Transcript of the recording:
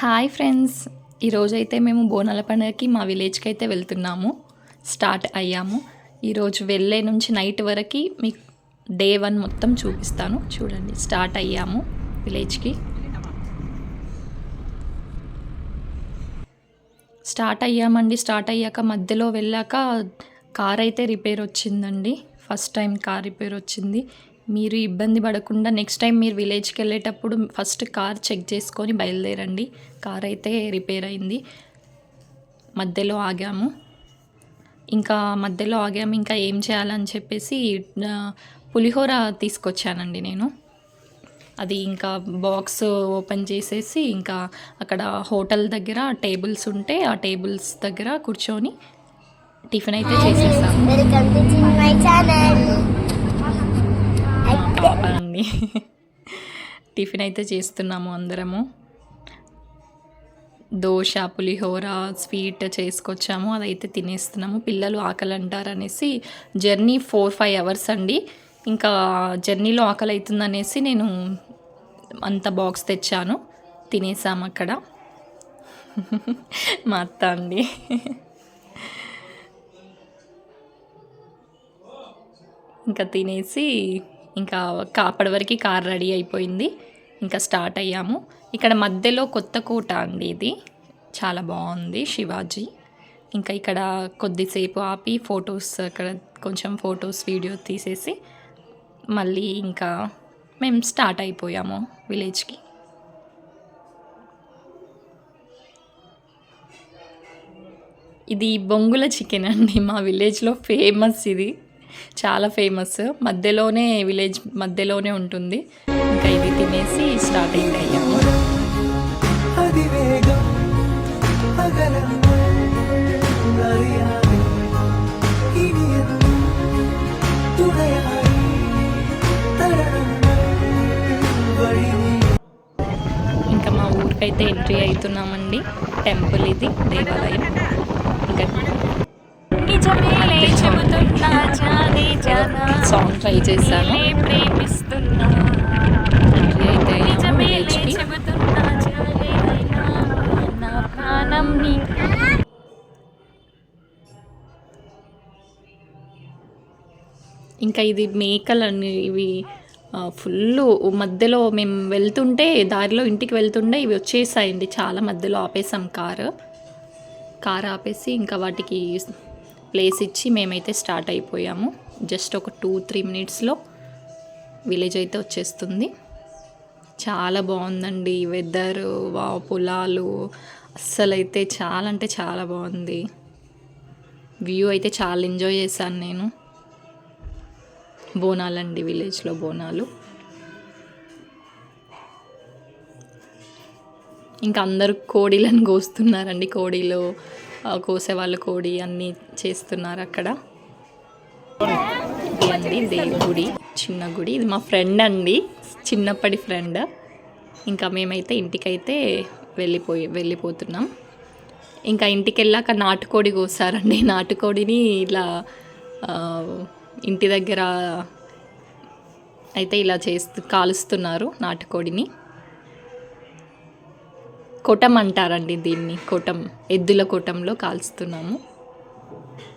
Hi friends, ఈరోజైతే మేము బోనాల పండుగకి మా విలేజ్కి అయితే వెళ్తున్నాము. స్టార్ట్ అయ్యాము. ఈరోజు వెళ్ళే నుంచి నైట్ వరకు మీకు డే 1 మొత్తం చూపిస్తాను. చూడండి, స్టార్ట్ అయ్యాము విలేజ్కి. స్టార్ట్ అయ్యాక మధ్యలో వెళ్ళాక కార్ అయితే రిపేర్ వచ్చిందండి. ఫస్ట్ టైం కార్ రిపేర్ వచ్చింది. మీరు ఇబ్బంది పడకుండా నెక్స్ట్ టైం మీరు విలేజ్కి వెళ్ళేటప్పుడు ఫస్ట్ కార్ చెక్ చేసుకొని బయలుదేరండి. కార్ అయితే రిపేర్ అయింది. మధ్యలో ఆగాము. ఇంకా ఏం చేయాలని చెప్పేసి పులిహోర తీసుకొచ్చానండి నేను. అది ఇంకా బాక్స్ ఓపెన్ చేసేసి ఇంకా అక్కడ హోటల్ దగ్గర టేబుల్స్ ఉంటే ఆ టేబుల్స్ దగ్గర కూర్చొని టిఫిన్ అయితే చేసేసాము. అండి టిఫిన్ అయితే చేస్తున్నాము అందరము. దోశ, పులిహోర, స్వీట్ చేసుకొచ్చాము. అదైతే తినేస్తున్నాము. పిల్లలు ఆకలి అంటారనేసి జర్నీ 4-5 అవర్స్ అండి. ఇంకా జర్నీలో ఆకలి అవుతుందనేసి నేను అంత బాక్స్ తెచ్చాను. తినేసాము అక్కడ. మా అత్త అండి. ఇంకా తినేసి ఇంకా అప్పటి వరకు కార్ రెడీ అయిపోయింది. ఇంకా స్టార్ట్ అయ్యాము. ఇక్కడ మధ్యలో కొత్త కోట అండి, ఇది చాలా బాగుంది, శివాజీ. ఇంకా ఇక్కడ కొద్దిసేపు ఆపి అక్కడ కొంచెం ఫొటోస్ వీడియో తీసేసి మళ్ళీ ఇంకా మేము స్టార్ట్ అయిపోయాము విలేజ్కి. ఇది బొంగుల చికెన్ అండి, మా విలేజ్లో ఫేమస్. ఇది చాలా ఫేమస్. విలేజ్ మధ్యలోనే ఉంటుంది. ఇంకా ఇది తినేసి స్టార్ట్ అయ్యాము. ఇంకా మా ఊరికైతే ఎంట్రీ అవుతున్నామండి. టెంపుల్ ఇది, దేవాలయం. సాంగ్ ట్రై చేశాను. ఇంకా ఇది మేకలన్నీ, ఇవి ఫుల్ మధ్యలో మేము వెళ్తుంటే దారిలో ఇంటికి వెళ్తుండే ఇవి వచ్చేసాయండి. చాలా మధ్యలో ఆపేసాం కార్ ఆపేసి ఇంకా వాటికి ప్లేస్ ఇచ్చి మేమైతే స్టార్ట్ అయిపోయాము. జస్ట్ ఒక 2-3 మినిట్స్లో విలేజ్ అయితే వచ్చేస్తుంది. చాలా బాగుందండి వెదర్, పొలాలు, అస్సలైతే చాలా అంటే చాలా బాగుంది. వ్యూ అయితే చాలా ఎంజాయ్ చేశాను నేను. బోనాలండి, విలేజ్లో బోనాలు. ఇంకా అందరూ కోడిలను కోస్తున్నారండి. కోడిలో కోసేవాళ్ళు కోడి అన్నీ చేస్తున్నారు అక్కడ. ఇది దేవుడి చిన్న గుడి. ఇది మా ఫ్రెండ్ అండి, చిన్నప్పటి ఫ్రెండ్. ఇంకా మేమైతే ఇంటికైతే వెళ్ళిపోతున్నాం. ఇంకా ఇంటికి వెళ్ళాక నాటుకోడి కోసారండి. నాటుకోడిని ఇలా ఇంటి దగ్గర అయితే ఇలా కాలుస్తున్నారు నాటుకోడిని. కొటం అంటారండి దీన్ని. ఎద్దుల కొటంలో కాల్స్తున్నాము.